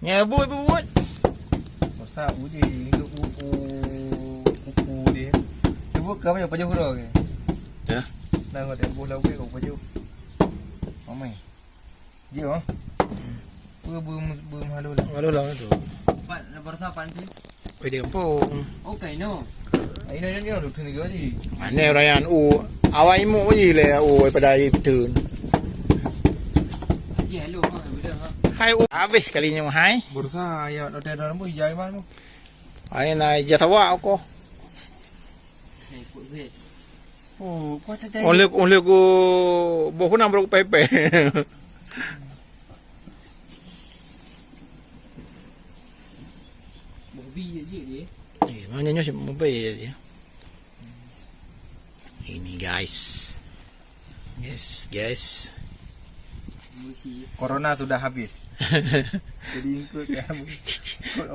Ngebut buat. Masa uji uku dia. Ibu kami apa jauh dah ke? Ya. Nang ada buah lawe kau apa jauh. Mamai. Dia ah. Belum halu lah. Halu lah tu. Pan, berapa pan sih? Oi dia kampung. Okay, no. Ini dia duduk ni ke sih? Mana rayan awak imu je le pada betul. Haji hello ha, betul ha. Hai habis kalinya hai. Bursa ya ada dalam bu jai mana? Ai nai jatawa ko. Hey, put wait. Oh, kau cakap. Only ko bohu nam bro pepe. Bobby je dia. Maknanya si mobil je. Ini guys. Yes, guys. Musi. Corona sudah habis. Jadi ikut kamu.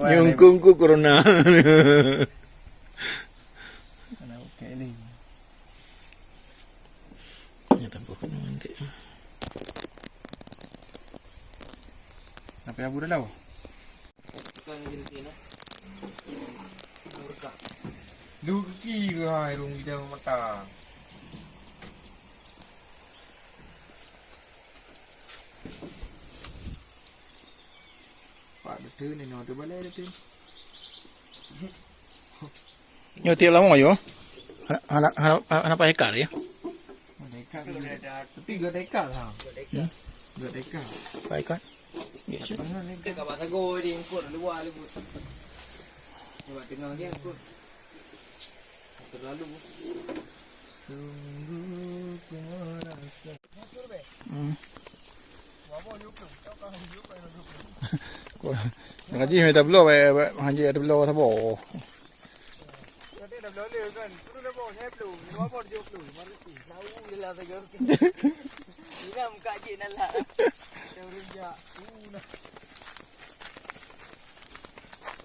Nyungkungku corona. Ana okey ni. Ya tampoco nanti. Apa yang budak lau? Kan gitu sini. Murka. Lu ki ke hai rung dia mata. Pak betul ni no tu balai tu. Nyo tiap lama yo. Anak apa hekar ya? Dekat. Tapi gak dekat lah. Gak dekat. Apa hekar? Yes. Tengah ni. Dia kat pasar go dia ikut luar lu. Buat tengah dia ikut. Terlalu. Sungguh ku merasa. Ngaji minta belum haji ada belum apa. Tadi dah boleh kan. Tu dah bawa saya belum. Ni apa dia belum? Mari si. Tahu je lah saya. Ina muka je nala. Yang rujak. Nah.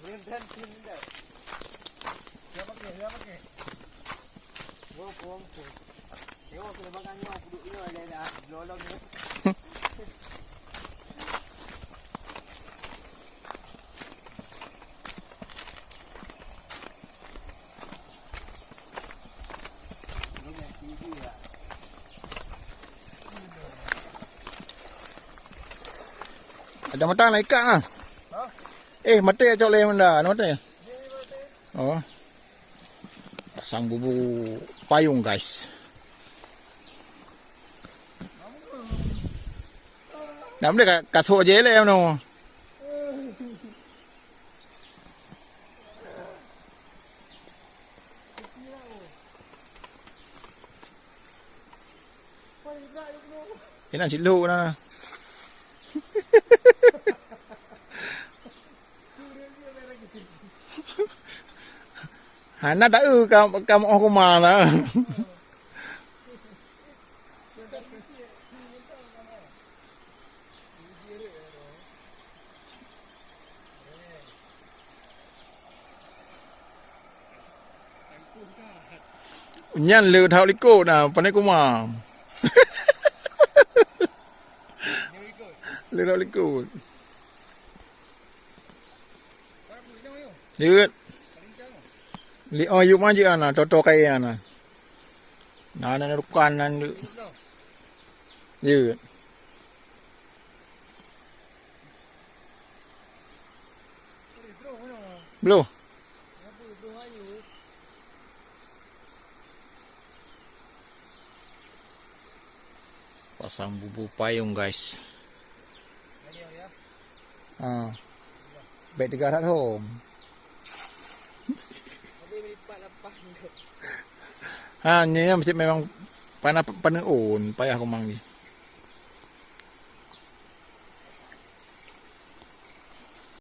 Rentan tin dah. Siapa ke? Gua pom. Tengok kena bakangnya duduk ni ada dah. Lolong ni. Ada mata nak ikat ah. Mata cok le menda, mata. Oh. Pasang bubu payung guys. Nam dia kasut je le no. Ini nak ciluk dah. Hana tak kamu aku mana? Nyan leu thau liko na panai kuma. Leu thau liko. Dut. Li yuk maju ana toto kai ana. Nana rukan nan. Dut. Belum. Pasang bubu payung guys. Baik 300 home. Ni memang panah un payah komang ni.